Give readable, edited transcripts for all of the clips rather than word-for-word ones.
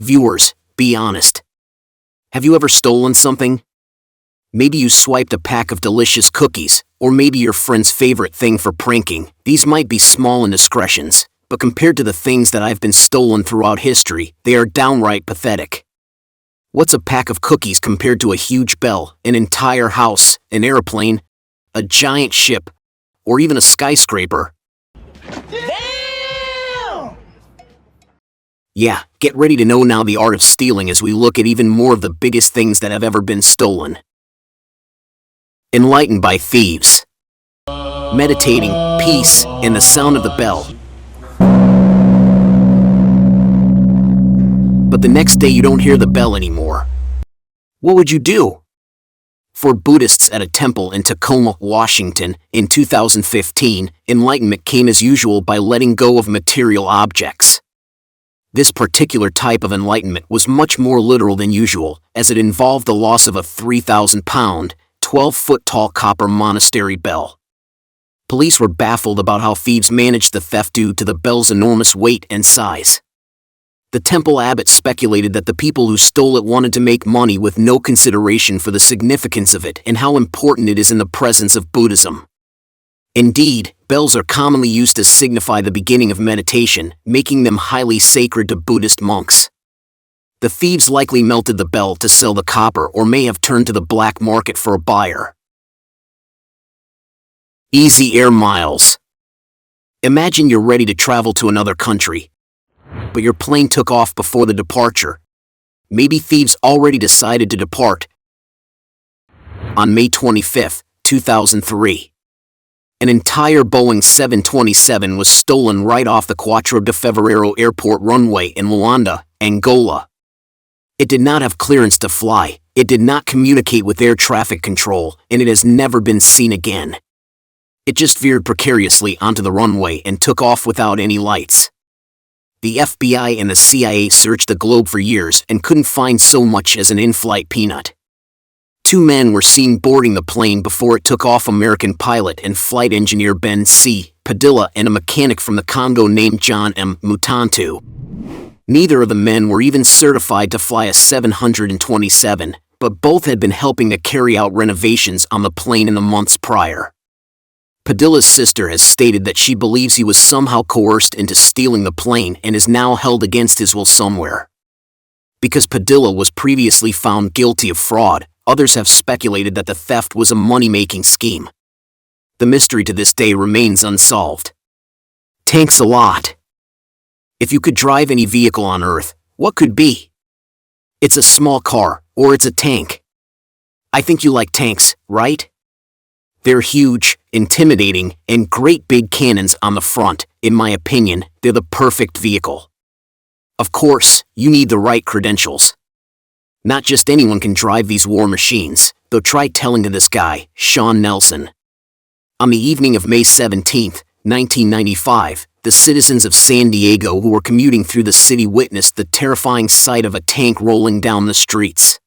Viewers, be honest. Have you ever stolen something? Maybe you swiped a pack of delicious cookies, or maybe your friend's favorite thing for pranking. These might be small indiscretions, but compared to the things that have been stolen throughout history, they are downright pathetic. What's a pack of cookies compared to a huge bell, an entire house, an aeroplane, a giant ship, or even a skyscraper? Damn! Yeah, get ready to know now the art of stealing as we look at even more of the biggest things that have ever been stolen. Enlightened by Thieves. Meditating, peace, and the sound of the bell. But the next day you don't hear the bell anymore. What would you do? For Buddhists at a temple in Tacoma, Washington, in 2015, enlightenment came as usual by letting go of material objects. This particular type of enlightenment was much more literal than usual, as it involved the loss of a 3,000-pound, 12-foot-tall copper monastery bell. Police were baffled about how thieves managed the theft due to the bell's enormous weight and size. The temple abbot speculated that the people who stole it wanted to make money with no consideration for the significance of it and how important it is in the presence of Buddhism. Indeed, bells are commonly used to signify the beginning of meditation, making them highly sacred to Buddhist monks. The thieves likely melted the bell to sell the copper or may have turned to the black market for a buyer. Easy air miles. Imagine you're ready to travel to another country, but your plane took off before the departure. Maybe thieves already decided to depart. On May 25, 2003, an entire Boeing 727 was stolen right off the Quatro de Fevereiro airport runway in Luanda, Angola. It did not have clearance to fly, it did not communicate with air traffic control, and it has never been seen again. It just veered precariously onto the runway and took off without any lights. The FBI and the CIA searched the globe for years and couldn't find so much as an in-flight peanut. 2 men were seen boarding the plane before it took off: American pilot and flight engineer Ben C. Padilla and a mechanic from the Congo named John M. Mutantu. Neither of the men were even certified to fly a 727, but both had been helping to carry out renovations on the plane in the months prior. Padilla's sister has stated that she believes he was somehow coerced into stealing the plane and is now held against his will somewhere. Because Padilla was previously found guilty of fraud, others have speculated that the theft was a money-making scheme. The mystery to this day remains unsolved. Tanks a lot. If you could drive any vehicle on Earth, what could be? It's a small car, or it's a tank. I think you like tanks, right? They're huge, intimidating, and great big cannons on the front. In my opinion, they're the perfect vehicle. Of course, you need the right credentials. Not just anyone can drive these war machines, though try telling to this guy, Sean Nelson. On the evening of May 17, 1995, the citizens of San Diego who were commuting through the city witnessed the terrifying sight of a tank rolling down the streets.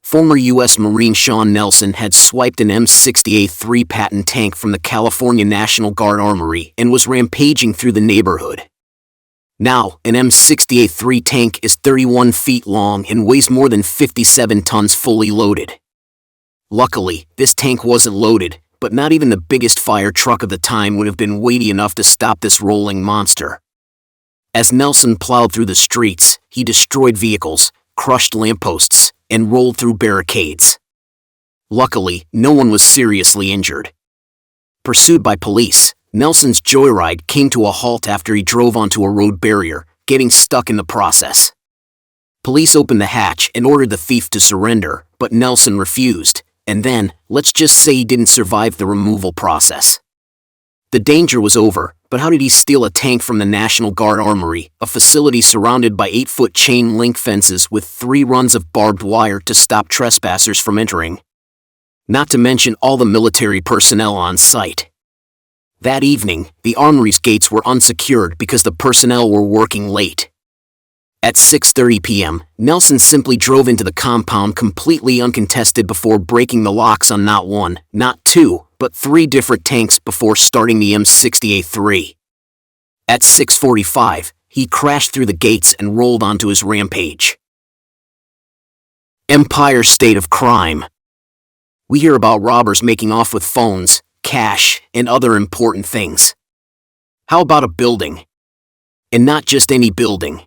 Former U.S. Marine Sean Nelson had swiped an M60A3 Patton tank from the California National Guard Armory and was rampaging through the neighborhood. Now, an M60A3 tank is 31 feet long and weighs more than 57 tons fully loaded. Luckily, this tank wasn't loaded, but not even the biggest fire truck of the time would have been weighty enough to stop this rolling monster. As Nelson plowed through the streets, he destroyed vehicles, crushed lampposts, and rolled through barricades. Luckily, no one was seriously injured. Pursued by police, Nelson's joyride came to a halt after he drove onto a road barrier, getting stuck in the process. Police opened the hatch and ordered the thief to surrender, but Nelson refused, and then, let's just say he didn't survive the removal process. The danger was over, but how did he steal a tank from the National Guard Armory, a facility surrounded by 8-foot chain link fences with 3 runs of barbed wire to stop trespassers from entering? Not to mention all the military personnel on site. That evening, the armory's gates were unsecured because the personnel were working late. At 6:30 p.m., Nelson simply drove into the compound completely uncontested before breaking the locks on not 1, not 2, but 3 different tanks before starting the M60A3. At 6:45, he crashed through the gates and rolled onto his rampage. Empire state of crime. We hear about robbers making off with phones, cash, and other important things. How about a building? And not just any building.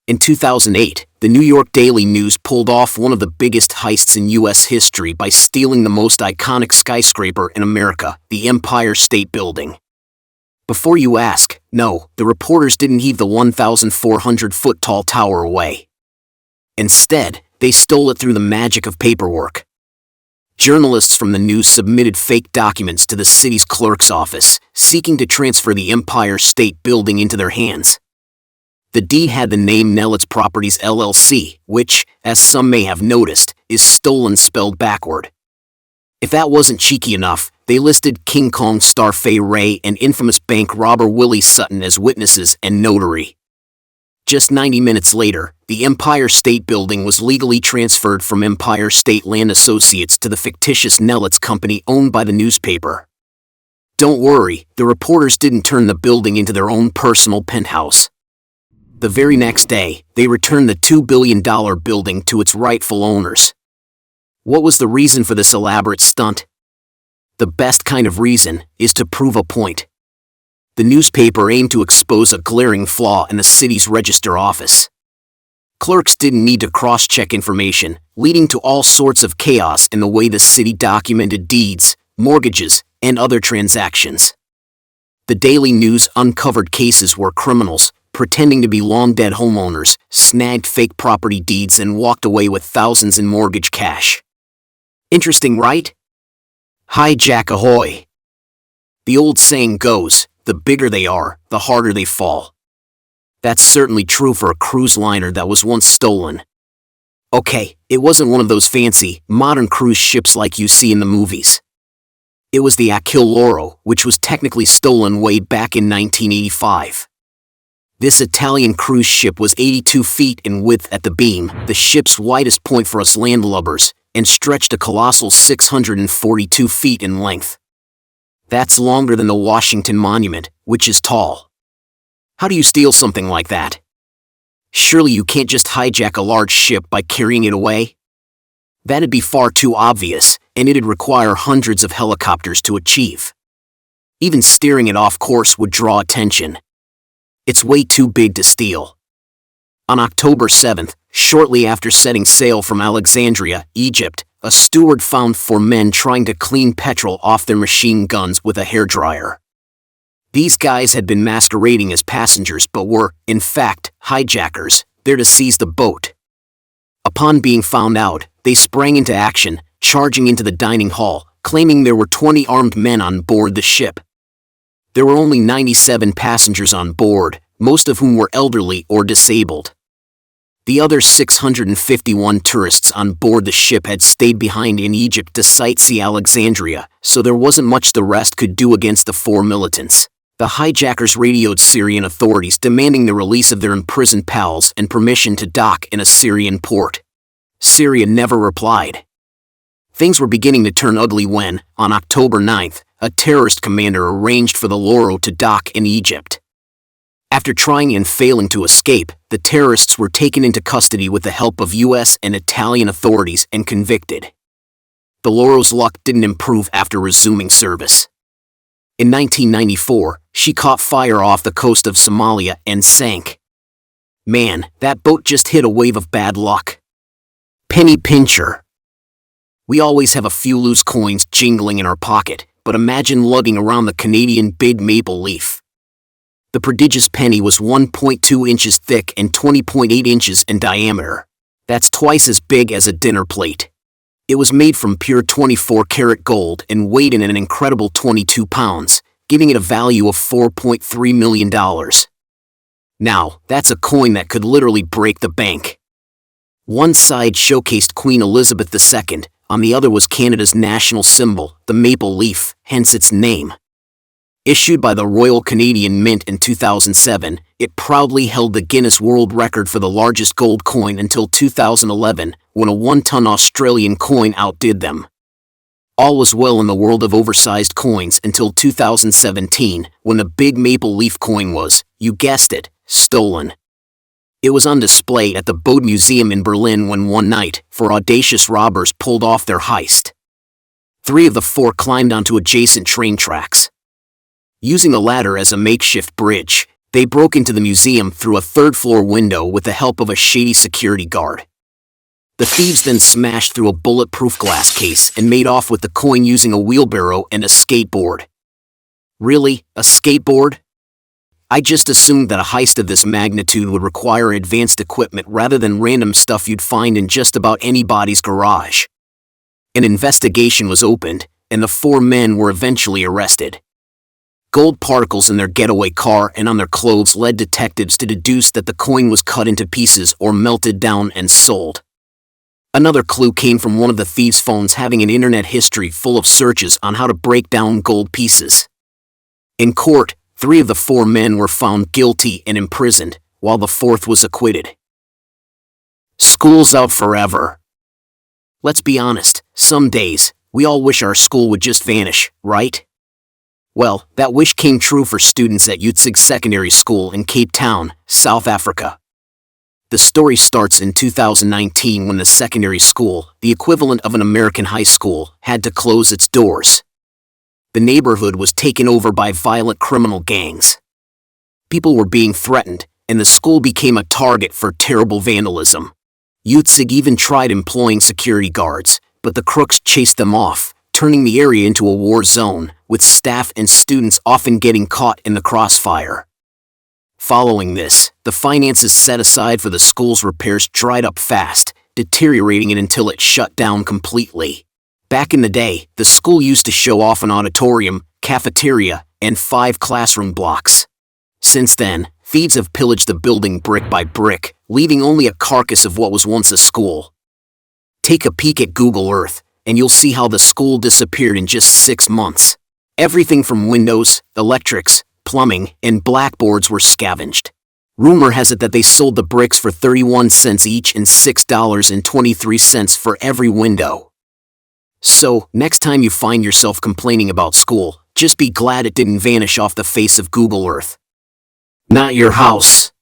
In 2008, the New York Daily News pulled off one of the biggest heists in U.S. history by stealing the most iconic skyscraper in America, the Empire State Building. Before you ask, no, the reporters didn't heave the 1,400-foot-tall tower away. Instead, they stole it through the magic of paperwork. Journalists from the news submitted fake documents to the city's clerk's office, seeking to transfer the Empire State Building into their hands. The deed had the name Nellis Properties LLC, which, as some may have noticed, is stolen spelled backward. If that wasn't cheeky enough, they listed King Kong star favourite and infamous bank robber Willie Sutton as witnesses and notary. Just 90 minutes later, the Empire State Building was legally transferred from Empire State Land Associates to the fictitious Nellis Company owned by the newspaper. Don't worry, the reporters didn't turn the building into their own personal penthouse. The very next day, they returned the $2 billion building to its rightful owners. What was the reason for this elaborate stunt? The best kind of reason is to prove a point. The newspaper aimed to expose a glaring flaw in the city's register office. Clerks didn't need to cross-check information, leading to all sorts of chaos in the way the city documented deeds, mortgages, and other transactions. The Daily News uncovered cases where criminals, pretending to be long-dead homeowners, snagged fake property deeds and walked away with thousands in mortgage cash. Interesting, right? Hijack ahoy! The old saying goes, the bigger they are, the harder they fall. That's certainly true for a cruise liner that was once stolen. Okay, it wasn't one of those fancy, modern cruise ships like you see in the movies. It was the Aluro, which was technically stolen way back in 1985. This Italian cruise ship was 82 feet in width at the beam, the ship's widest point for us landlubbers, and stretched a colossal 642 feet in length. That's longer than the Washington Monument, which is tall. How do you steal something like that? Surely you can't just hijack a large ship by carrying it away? That'd be far too obvious, and it'd require hundreds of helicopters to achieve. Even steering it off course would draw attention. It's way too big to steal. On October 7th, shortly after setting sail from Alexandria, Egypt, a steward found four men trying to clean petrol off their machine guns with a hairdryer. These guys had been masquerading as passengers but were, in fact, hijackers, there to seize the boat. Upon being found out, they sprang into action, charging into the dining hall, claiming there were 20 armed men on board the ship. There were only 97 passengers on board, most of whom were elderly or disabled. The other 651 tourists on board the ship had stayed behind in Egypt to sightsee Alexandria, so there wasn't much the rest could do against the four militants. The hijackers radioed Syrian authorities demanding the release of their imprisoned pals and permission to dock in a Syrian port. Syria never replied. Things were beginning to turn ugly when, on October 9th, a terrorist commander arranged for the Aluro to dock in Egypt. After trying and failing to escape, the terrorists were taken into custody with the help of U.S. and Italian authorities and convicted. The Aluro's luck didn't improve after resuming service. In 1994, she caught fire off the coast of Somalia and sank. Man, that boat just hit a wave of bad luck. Penny pincher. We always have a few loose coins jingling in our pocket, but imagine lugging around the Canadian big maple leaf. The prodigious penny was 1.2 inches thick and 20.8 inches in diameter. That's twice as big as a dinner plate. It was made from pure 24-karat gold and weighed in an incredible 22 pounds, giving it a value of $4.3 million. Now, that's a coin that could literally break the bank. One side showcased Queen Elizabeth II, on the other was Canada's national symbol, the maple leaf, hence its name. Issued by the Royal Canadian Mint in 2007, it proudly held the Guinness World Record for the largest gold coin until 2011, when a 1-ton Australian coin outdid them. All was well in the world of oversized coins until 2017, when the big maple leaf coin was, you guessed it, stolen. It was on display at the Bode Museum in Berlin when one night, 4 audacious robbers pulled off their heist. 3 of the 4 climbed onto adjacent train tracks. Using a ladder as a makeshift bridge, they broke into the museum through a 3rd-floor window with the help of a shady security guard. The thieves then smashed through a bulletproof glass case and made off with the coin using a wheelbarrow and a skateboard. Really? A skateboard? I just assumed that a heist of this magnitude would require advanced equipment rather than random stuff you'd find in just about anybody's garage. An investigation was opened, and the 4 men were eventually arrested. Gold particles in their getaway car and on their clothes led detectives to deduce that the coin was cut into pieces or melted down and sold. Another clue came from one of the thieves' phones having an internet history full of searches on how to break down gold pieces. In court, 3 of the 4 men were found guilty and imprisoned, while the 4th was acquitted. School's out forever. Let's be honest, some days, we all wish our school would just vanish, right? Well, that wish came true for students at Uitsig Secondary School in Cape Town, South Africa. The story starts in 2019 when the secondary school, the equivalent of an American high school, had to close its doors. The neighborhood was taken over by violent criminal gangs. People were being threatened, and the school became a target for terrible vandalism. Uitsig even tried employing security guards, but the crooks chased them off, turning the area into a war zone, with staff and students often getting caught in the crossfire. Following this, the finances set aside for the school's repairs dried up fast, deteriorating it until it shut down completely. Back in the day, the school used to show off an auditorium, cafeteria, and 5 classroom blocks. Since then, thieves have pillaged the building brick by brick, leaving only a carcass of what was once a school. Take a peek at Google Earth, and you'll see how the school disappeared in just 6 months. Everything from windows, electrics, plumbing, and blackboards were scavenged. Rumor has it that they sold the bricks for 31 cents each and $6.23 for every window. So, next time you find yourself complaining about school, just be glad it didn't vanish off the face of Google Earth. Not your house.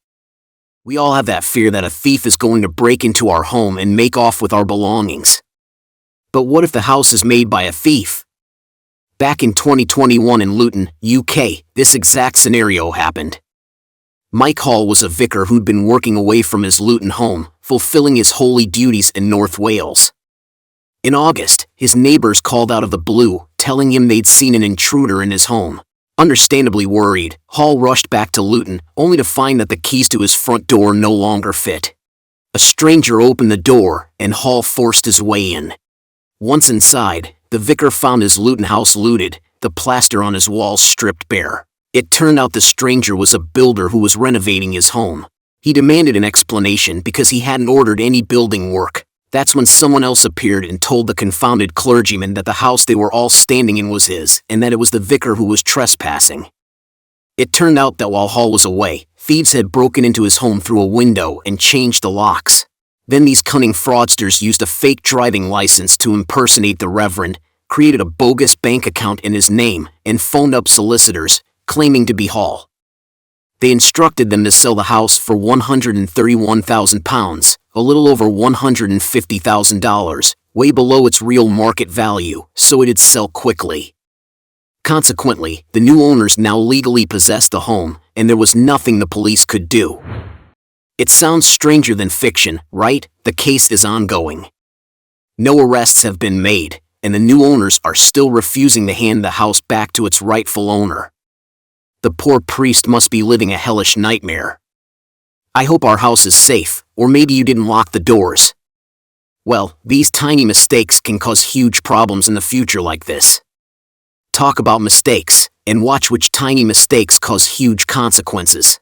We all have that fear that a thief is going to break into our home and make off with our belongings. But what if the house is made by a thief? Back in 2021 in Luton, UK, this exact scenario happened. Mike Hall was a vicar who'd been working away from his Luton home, fulfilling his holy duties in North Wales. In August, his neighbors called out of the blue, telling him they'd seen an intruder in his home. Understandably worried, Hall rushed back to Luton, only to find that the keys to his front door no longer fit. A stranger opened the door, and Hall forced his way in. Once inside, the vicar found his Luton house looted, the plaster on his walls stripped bare. It turned out the stranger was a builder who was renovating his home. He demanded an explanation because he hadn't ordered any building work. That's when someone else appeared and told the confounded clergyman that the house they were all standing in was his, and that it was the vicar who was trespassing. It turned out that while Hall was away, thieves had broken into his home through a window and changed the locks. Then these cunning fraudsters used a fake driving license to impersonate the reverend, created a bogus bank account in his name, and phoned up solicitors, claiming to be Hall. They instructed them to sell the house for £131,000, a little over $150,000, way below its real market value, so it'd sell quickly. Consequently, the new owners now legally possessed the home, and there was nothing the police could do. It sounds stranger than fiction, right? The case is ongoing. No arrests have been made, and the new owners are still refusing to hand the house back to its rightful owner. The poor priest must be living a hellish nightmare. I hope our house is safe, or maybe you didn't lock the doors. Well, these tiny mistakes can cause huge problems in the future like this. Talk about mistakes, and watch which tiny mistakes cause huge consequences.